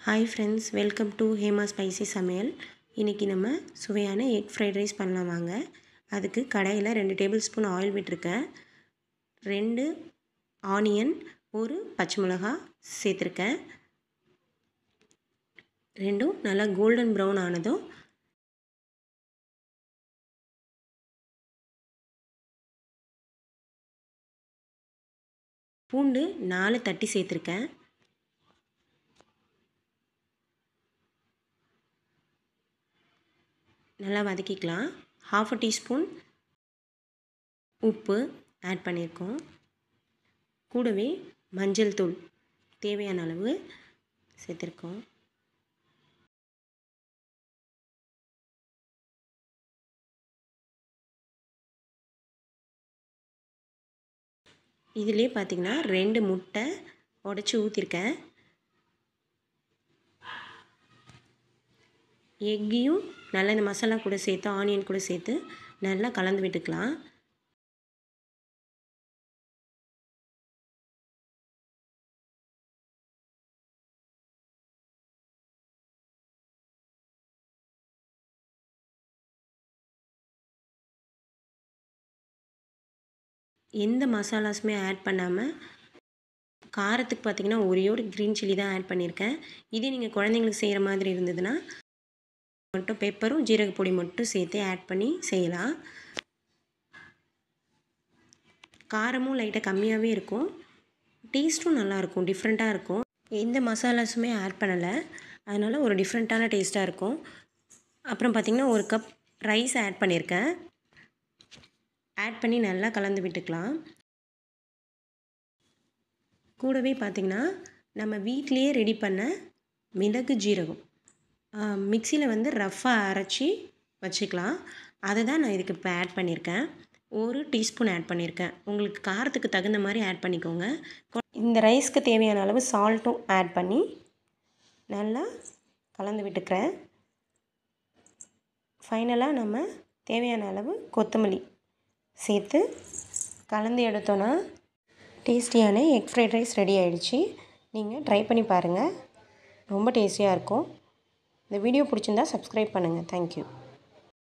Hi friends, welcome to Hema Spicy சமையல். இன்னைக்கு நம்ம சுவையான எக் ஃப்ரைட் ரைஸ் பண்ணலாம் வாங்க. அதுக்கு கடாயில் 2 டேபிள் ஸ்பூன் ஆயில் விட்டுருக்கேன். 2 ஆனியன், 1 பச்சை மிளகாய் சேர்த்துருக்கேன். ரெண்டும் நல்லா கோல்டன் ப்ரௌன் ஆனதும் பூண்டு 4 தட்டி சேர்த்துருக்கேன். நல்லா வதக்கிக்கலாம். 1/2 டீஸ்பூன் உப்பு ஆட் பண்ணியிருக்கோம். கூடவே மஞ்சள் தூள் தேவையான அளவு சேர்த்துருக்கோம். இதிலே பார்த்திங்கன்னா 2 முட்டை உடச்சி ஊற்றிருக்கேன். எக்கையும் நல்லா இந்த மசாலா கூட சேர்த்து ஆனியன் கூட சேர்த்து நல்லா கலந்து விட்டுக்கலாம். எந்த மசாலாஸுமே ஆட் பண்ணாமல் காரத்துக்கு பார்த்திங்கன்னா ஒரே ஒரு க்ரீன் சில்லி தான் ஆட் பண்ணியிருக்கேன். இதே நீங்கள் குழந்தைங்களுக்கு செய்கிற மாதிரி இருந்ததுன்னா மட்டும் பெப்பரும் ஜீரகப்பொடி மட்டும் சேர்த்து ஆட் பண்ணி செய்யலாம். காரமும் லைட்டாக கம்மியாகவே இருக்கும், டேஸ்ட்டும் நல்லாயிருக்கும், டிஃப்ரெண்ட்டாக இருக்கும். எந்த மசாலாஸுமே ஆட் பண்ணலை, அதனால் ஒரு டிஃப்ரெண்ட்டான டேஸ்ட்டாக இருக்கும். அப்புறம் பார்த்திங்கன்னா 1 கப் ரைஸ் ஆட் பண்ணியிருக்கேன். ஆட் பண்ணி நல்லா கலந்து விட்டுக்கலாம். கூடவே பார்த்திங்கன்னா நம்ம வீட்டிலையே ரெடி பண்ண மிளகு ஜீரகம் மிக்சியில் வந்து ரஃப்பாக அரைச்சி வச்சுக்கலாம். அதை தான் நான் இதுக்கு இப்போ ஆட் பண்ணியிருக்கேன். 1 டீஸ்பூன் ஆட் பண்ணியிருக்கேன். உங்களுக்கு காரத்துக்கு தகுந்த மாதிரி ஆட் பண்ணிக்கோங்க. இந்த ரைஸ்க்கு தேவையான அளவு சால்ட்டும் ஆட் பண்ணி நல்லா கலந்து விட்டுக்கிறேன். ஃபைனலாக நம்ம தேவையான அளவு கொத்தமல்லி சேர்த்து கலந்து எடுத்தோன்னா டேஸ்டியான எக் ஃப்ரைட் ரைஸ் ரெடி ஆகிடுச்சு. நீங்கள் ட்ரை பண்ணி பாருங்கள், ரொம்ப டேஸ்டியாக இருக்கும். இந்த வீடியோ பிடிச்சிருந்தா சப்ஸ்கிரைப் பண்ணுங்கள். தேங்க்யூ.